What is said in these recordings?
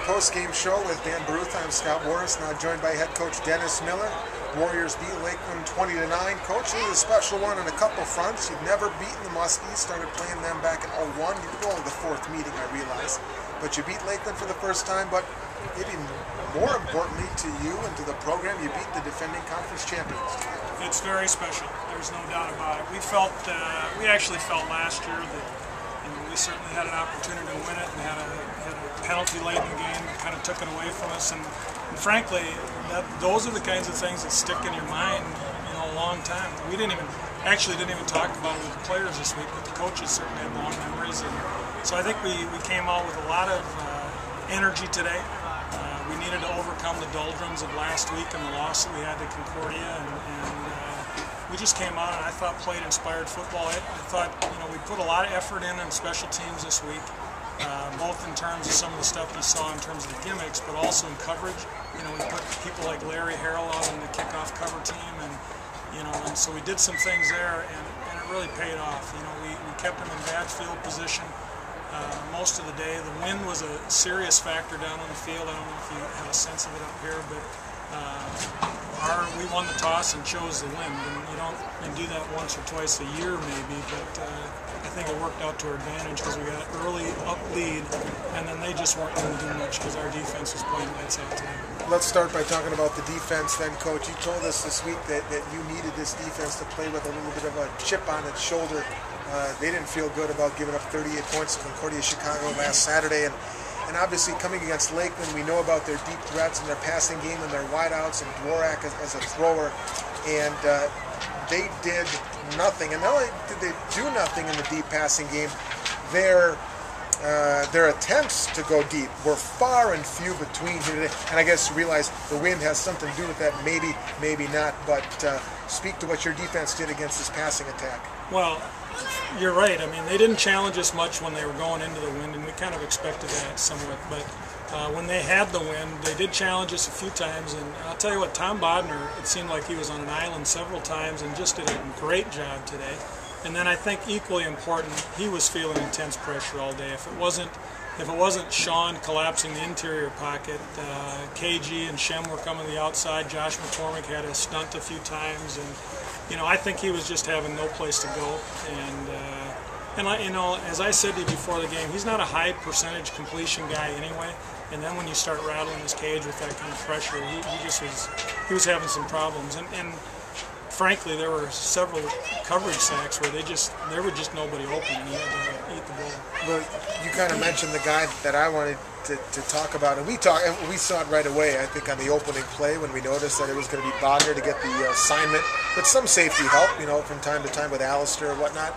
Post-game show with Dan Baruth. I'm Scott Morris, now joined by head coach Dennis Miller. Warriors beat Lakeland 20-9. Coach, this is a special one on a couple fronts. You've never beaten the Muskies, started playing them back in 01. You're only the fourth meeting, I realize. But you beat Lakeland for the first time, but maybe more importantly to you and to the program, you beat the defending conference champions. It's very special. There's no doubt about it. We actually felt last year that we certainly had an opportunity to win it and had a penalty late in the game that kind of took it away from us. And frankly, those are the kinds of things that stick in your mind, a long time. We didn't even talk about it with the players this week, but the coaches certainly had long memories. And so I think we came out with a lot of energy today. We needed to overcome the doldrums of last week and the loss that we had to Concordia, and we just came out and I thought played inspired football. I thought we put a lot of effort in special teams this week, both in terms of some of the stuff you saw in terms of the gimmicks, but also in coverage. We put people like Larry Harrell out on the kickoff cover team, and so we did some things there, and it really paid off. We kept them in bad field position most of the day. The wind was a serious factor down on the field. I don't know if you have a sense of it up here, but we won the toss and chose the wind. And you don't do that once or twice a year maybe, but I think it worked out to our advantage because we got an early up lead, and then they just weren't going to do much because our defense was playing lights out today. Let's start by talking about the defense then, Coach. You told us this week that you needed this defense to play with a little bit of a chip on its shoulder. They didn't feel good about giving up 38 points to Concordia Chicago last Saturday, and obviously coming against Lakeland, we know about their deep threats and their passing game and their wideouts and Dvorak as a thrower, and they did nothing. And not only did they do nothing in the deep passing game, their attempts to go deep were far and few between here today. And I guess you realize the wind has something to do with that, maybe not, but speak to what your defense did against this passing attack. Well, you're right. I mean, they didn't challenge us much when they were going into the wind, and we kind of expected that somewhat. But when they had the wind, they did challenge us a few times. And I'll tell you what, Tom Bodner, it seemed like he was on an island several times and just did a great job today. And then I think equally important, he was feeling intense pressure all day. If it wasn't Sean collapsing the interior pocket, KG and Shem were coming to the outside. Josh McCormick had a stunt a few times, and I think he was just having no place to go. And as I said to you before the game, he's not a high percentage completion guy anyway. And then when you start rattling his cage with that kind of pressure, he was having some problems. And frankly, there were several coverage sacks where there were just nobody open, and he had to eat the ball. Well, you kind of mentioned the guy that I wanted to talk about, and we saw it right away, I think, on the opening play when we noticed that it was going to be Bodner to get the assignment, with some safety help, from time to time with Alistair or whatnot.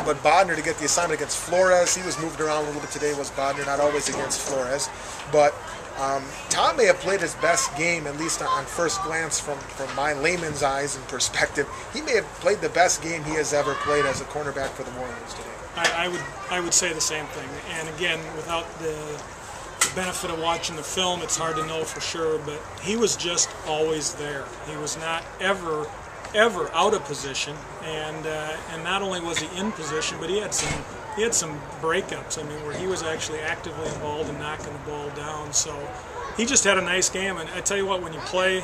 But Bodner to get the assignment against Flores, he was moved around a little bit today, was Bodner, not always against Flores. But Tom may have played his best game, at least on first glance from my layman's eyes and perspective. He may have played the best game he has ever played as a cornerback for the Warriors today. I would say the same thing. And again, without the benefit of watching the film, it's hard to know for sure, but he was just always there. He was not ever out of position, and not only was he in position, but he had some breakups, where he was actually actively involved in knocking the ball down. So he just had a nice game, and I tell you what, when you play,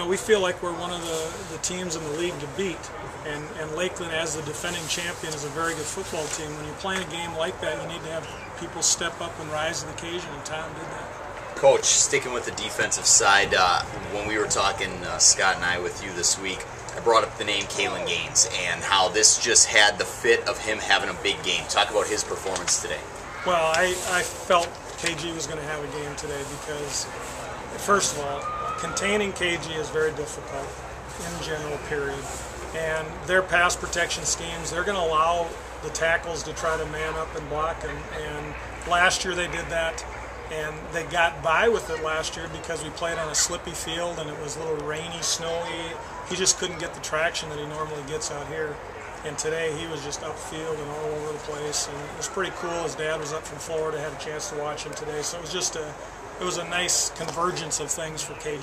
we feel like we're one of the teams in the league to beat, and Lakeland, as the defending champion, is a very good football team. When you're playing a game like that, you need to have people step up and rise to the occasion, and Tom did that. Coach, sticking with the defensive side, when we were talking, Scott and I, with you this week, I brought up the name Kalen Gaines and how this just had the fit of him having a big game. Talk about his performance today. Well, I felt KG was going to have a game today because, first of all, containing KG is very difficult in general, period. And their pass protection schemes, they're going to allow the tackles to try to man up and block. And last year they did that, and they got by with it last year because we played on a slippy field and it was a little rainy, snowy. He just couldn't get the traction that he normally gets out here. And today he was just upfield and all over the place, and it was pretty cool. His dad was up from Florida, had a chance to watch him today, so it was just a nice convergence of things for KG.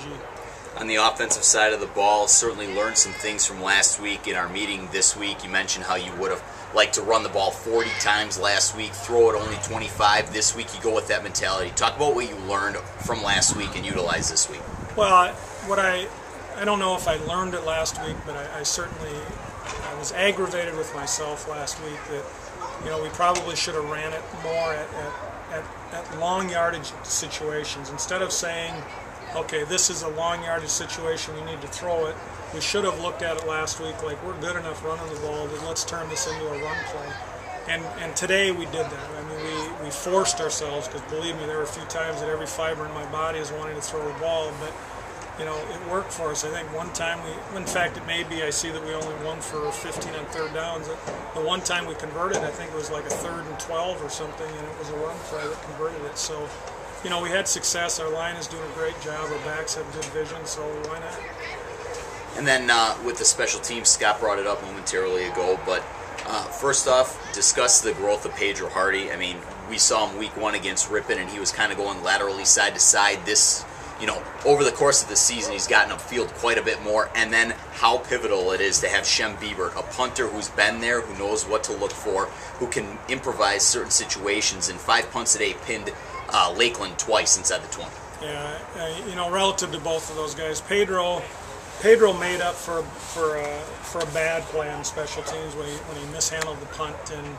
On the offensive side of the ball, certainly learned some things from last week. In our meeting this week, you mentioned how you would have like to run the ball 40 times last week, throw it only 25 this week. You go with that mentality. Talk about what you learned from last week and utilize this week. Well, I don't know if I learned it last week, but I certainly was aggravated with myself last week that, you know, we probably should have ran it more at long yardage situations. Instead of saying, okay, this is a long yardage situation, you need to throw it, we should have looked at it last week like, we're good enough running the ball, then let's turn this into a run play. And today we did that. I mean, we forced ourselves, because believe me, there were a few times that every fiber in my body is wanting to throw the ball, but you know, it worked for us. I think one time in fact, it may be, I see that we only won for 15 on third downs. The one time we converted, I think it was like a 3rd and 12 or something, and it was a run play that converted it. So, you know, we had success. Our line is doing a great job. Our backs have good vision, so why not? And then with the special teams, Scott brought it up momentarily ago, but first off, discuss the growth of Pedro Hardy. I mean, we saw him week 1 against Ripon, and he was kind of going laterally side to side. This, you know, over the course of the season, he's gotten upfield quite a bit more. And then how pivotal it is to have Shem Biebert, a punter who's been there, who knows what to look for, who can improvise certain situations. And 5 punts today pinned Lakeland twice inside the 20. Yeah, you know, relative to both of those guys, Pedro made up for a bad play on special teams when he mishandled the punt, and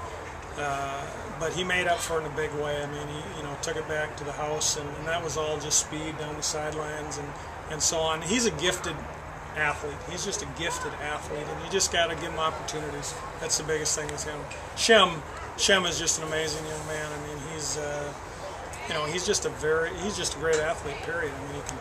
but he made up for it in a big way. I mean, he took it back to the house, and that was all just speed down the sidelines and so on. He's a gifted athlete. He's just a gifted athlete, and you just got to give him opportunities. That's the biggest thing with him. Shem is just an amazing young man. I mean, he's just a great athlete, period. I mean, he can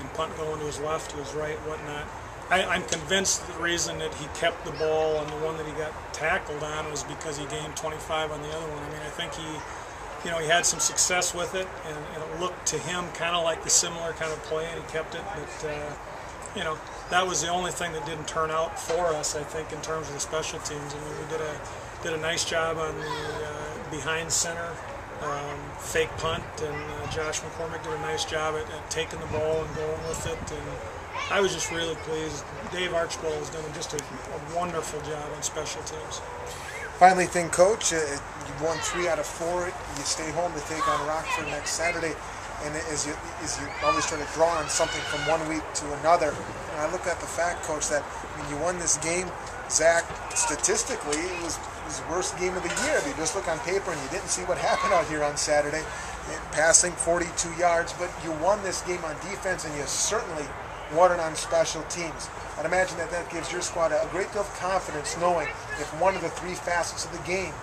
punt going to his left, to his right, whatnot. I'm convinced the reason that he kept the ball on the one that he got tackled on was because he gained 25 on the other one. I mean, I think he had some success with it, and it looked to him kind of like the similar kind of play, and he kept it. But that was the only thing that didn't turn out for us, I think, in terms of the special teams. I mean, we did a nice job on the behind center fake punt, and Josh McCormick did a nice job at taking the ball and going with it, and I was just really pleased. Dave Archibald has done just a wonderful job on special teams. Finally, Coach, you won 3 out of 4. You stay home to take on Rockford next Saturday, and as you always try to draw on something from one week to another, and I look at the fact, Coach, that when you won this game, Zach, statistically, it was his worst game of the year. If you just look on paper and you didn't see what happened out here on Saturday, passing 42 yards, but you won this game on defense, and you certainly won it on special teams. I'd imagine that gives your squad a great deal of confidence, knowing if one of the 3 facets of the game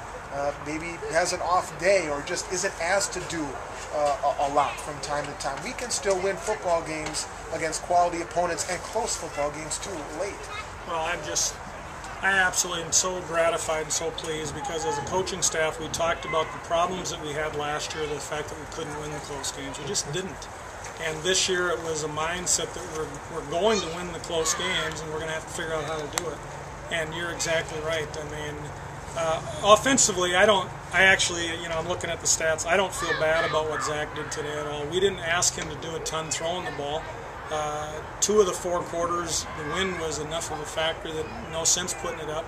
maybe has an off day or just isn't asked to do a lot from time to time, we can still win football games against quality opponents and close football games too late. Well, I absolutely am so gratified and so pleased, because as a coaching staff, we talked about the problems that we had last year, the fact that we couldn't win the close games. We just didn't. And this year it was a mindset that we're going to win the close games, and we're going to have to figure out how to do it. And you're exactly right. I mean, offensively, I'm looking at the stats. I don't feel bad about what Zach did today at all. We didn't ask him to do a ton throwing the ball. 2 of the 4 quarters, the wind was enough of a factor that no sense putting it up.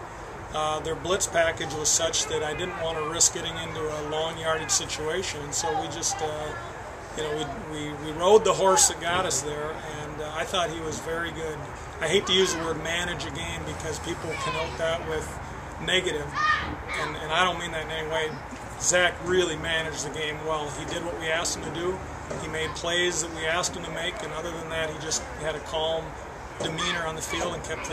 Their blitz package was such that I didn't want to risk getting into a long yardage situation, and so we just, we rode the horse that got us there, and I thought he was very good. I hate to use the word manage a game, because people connote that with negative, and I don't mean that in any way. Zach really managed the game well. He did what we asked him to do. He made plays that we asked him to make, and other than that, he just had a calm demeanor on the field and kept things